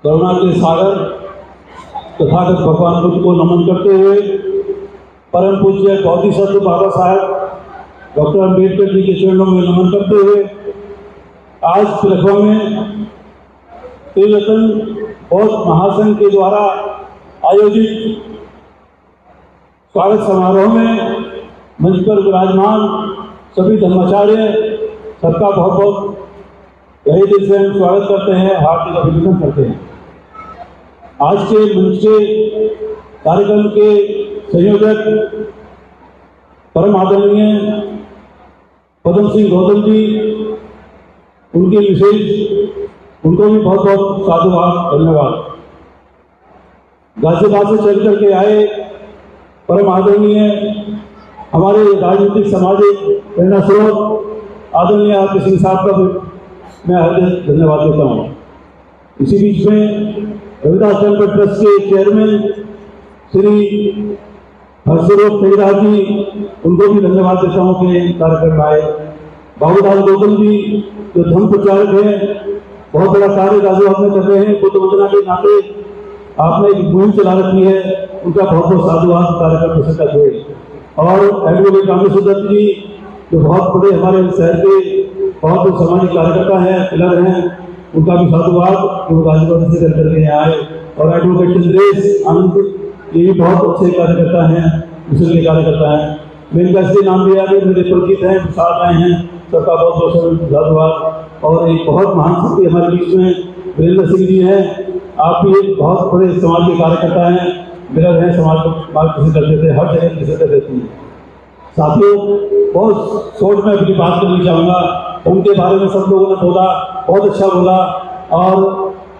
करुणा के सागर तथागत भगवान बुद्ध को नमन करते हुए परम पूज्य बोधिसत्व बाबा साहब डॉक्टर अम्बेडकर जी के चरणों में नमन करते हुए आज लखनऊ में त्रिरत्न बौद्ध महासंघ के द्वारा आयोजित स्वागत समारोह में मंच पर विराजमान सभी धर्माचार्य सबका बहुत बहुत तहे दिल से हम स्वागत करते हैं, हार्दिक अभिनंदन करते हैं। आज के मंच के कार्यक्रम के संयोजक परम आदरणीय पदम सिंह गौतम जी, उनकी विशेष उनको भी बहुत बहुत साधुवाद धन्यवाद। गाजियाबाद से चल करके आए परम आदरणीय हमारे राजनीतिक सामाजिक प्रेरणा स्रोत आदरणीय आर.पी. सिंह साहब का भी मैं हार्दिक धन्यवाद देता हूँ। इसी बीच में रविदास टेम्पल ट्रस्ट के चेयरमैन श्री हर्षरोप तेजराज जी, उनको भी धन्यवाद देता हूँ कि कार्यक्रम में आए। बाबूलाल गौतम जी जो धर्म प्रचारक हैं, बहुत बड़ा कार्य गाजियाबाद में कर रहे हैं, बुद्ध वंदना के नाते आपने एक मुहिम चला रखी है, उनका बहुत बहुत साधुवाद कार्यक्रम में शिरकत हुए। और एडवोकेट रामेश्वर दत्त जी जो बहुत बड़े हमारे शहर के बहुत सामाजिक कार्यकर्ता हैं, पिलर हैं, उनका भी साधुवाद जो गाजियाबाद से करके आए। और एडवोकेट चंद्रेश आनंद ये भी बहुत अच्छे कार्यकर्ता हैं, मिशन के कार्यकर्ता हैं। मैं इनका इसलिए नाम लिया कि मेरे परिचित हैं, साथ आए हैं, सबका बहुत बहुत साधुवाद। और एक बहुत महान शक्ति हमारे बीच में वीरेंद्र सिंह जी हैं, आप भी एक बहुत बड़े समाज के कार्यकर्ता हैं, मिलर हैं, समाज को मार्गदर्शन करते थे, हर जगह की सत्ता रहती है। साथियों, बहुत शॉर्ट में अपनी बात करनी चाहूँगा। उनके बारे में सब लोगों ने बोला, बहुत अच्छा बोला। और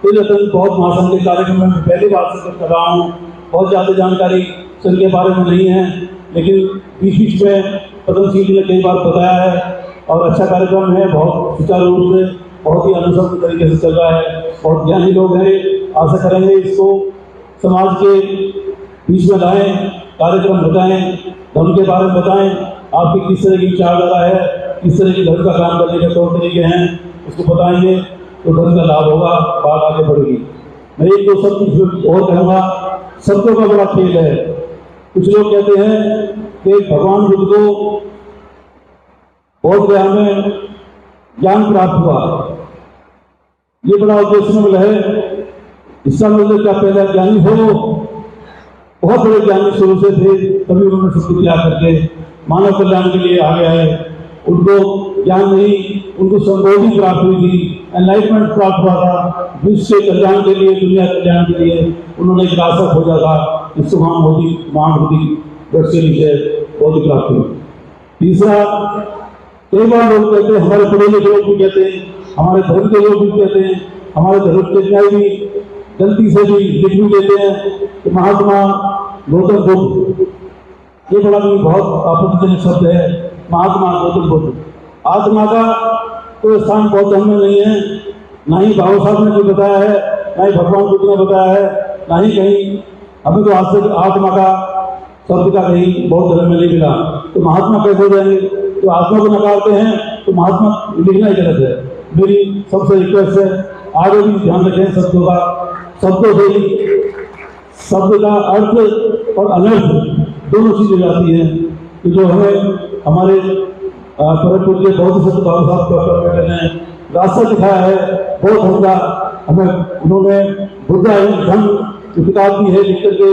त्रिरत्न बौद्ध महासंघ के कार्यक्रम में पहली बार शिरकत कर रहा हूँ, बहुत ज़्यादा जानकारी संघ के बारे में नहीं है, लेकिन बीच में पदम सिंह जी ने कई बार बताया है और अच्छा कार्यक्रम है, बहुत सुचारू रूप से, बहुत ही अनुसंध तरीके से चल रहा है, बहुत ज्ञानी लोग हैं। आशा करेंगे इसको समाज के बीच में लाएं, कार्यक्रम बताएं, धर्म के बारे में बताएं, आपकी किस तरह की विचारधारा है, किस तरह की धर्म का काम करने के तौर तरीके हैं, उसको बताएंगे तो धर्म का लाभ होगा, बात आगे बढ़ेगी। मैं एक दो शब्द और कहूँगा, शब्दों का बड़ा खेल है। कुछ लोग कहते हैं कि भगवान बुद्ध को बौद्ध गया में ज्ञान प्राप्त हुआ, ये बड़ा उद्देश्य है। इसका मतलब क्या, पहला ज्ञानी हो, बहुत बड़े ज्ञानी शुरू से थे, तभी उन्होंने सब कुछ याद करके मानव कल्याण के लिए आगे आए। उनको ज्ञान नहीं, उनको संबोधि प्राप्त हुई थी, एनलाइटमेंट प्राप्त हुआ था, विश्व के कल्याण के लिए, दुनिया कल्याण के लिए उन्होंने एक रास्ता खोजा था, जिसको महाबोधि वृक्ष के नीचे बोधि प्राप्त हुई। तीसरा, कई बार लोग कहते हैं, हमारे पढ़े लिखे लोग भी कहते हैं, हमारे धर्म के लोग भी कहते हैं, हमारे धर्म के न्याय भी गलती से भी लिख भी देते हैं कि महात्मा गौतम बुद्ध, ये बड़ा भी बहुत आपत्तिजनक शब्द है, महात्मा गौतम बुद्ध। आत्मा का कोई स्थान बौद्ध धर्म में नहीं है, ना ही बाबा साहब ने जो बताया है, ना ही भगवान बुद्ध ने बताया है, ना ही कहीं हमें तो आज तक आत्मा का शब्द का कहीं बौद्ध धर्म में नहीं मिला। तो महात्मा कैसे हो जाएंगे? जो आत्मा को नकारते हैं तो महात्मा लिखना ही गलत है। मेरी सबसे रिक्वेस्ट है, आगे भी ध्यान रखें शब्दों का, शब्दों से ही शब्द का अर्थ और अनर्थ दोनों चीजें जाती हैं। तो जो हमें हमारे परम पूज्य बोधिसत्व बाबा साहब डॉक्टर ने रास्ता दिखाया है बौद्ध धर्म का, हमें उन्होंने बुद्धा एवं धर्म की किताब दी है, लिख करके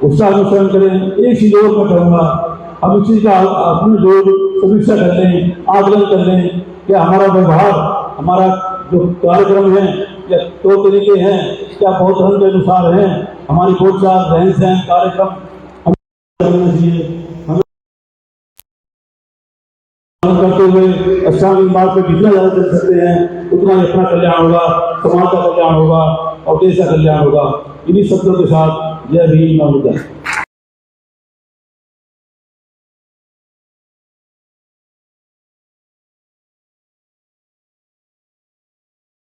उसका अनुसरण करें। एक चीज और मैं कहूँगा, हम इस चीज का अपनी जो समीक्षा कर लें, आकलन कर लें कि हमारा व्यवहार, हमारा जो कार्यक्रम है या तौर तरीके हैं, क्या बौद्ध धर्म के अनुसार हैं, हमारी बोलचाल, रहन सहन, कार्यक्रम हमें चाहिए। हमें करते हुए अष्टांगिक मार्ग पर जितना ज्यादा चल सकते हैं, उतना ही अपना कल्याण होगा, समाज का कल्याण होगा और देश का कल्याण होगा। इन्हीं शब्दों के साथ जय भीम, नमो बुद्धाय।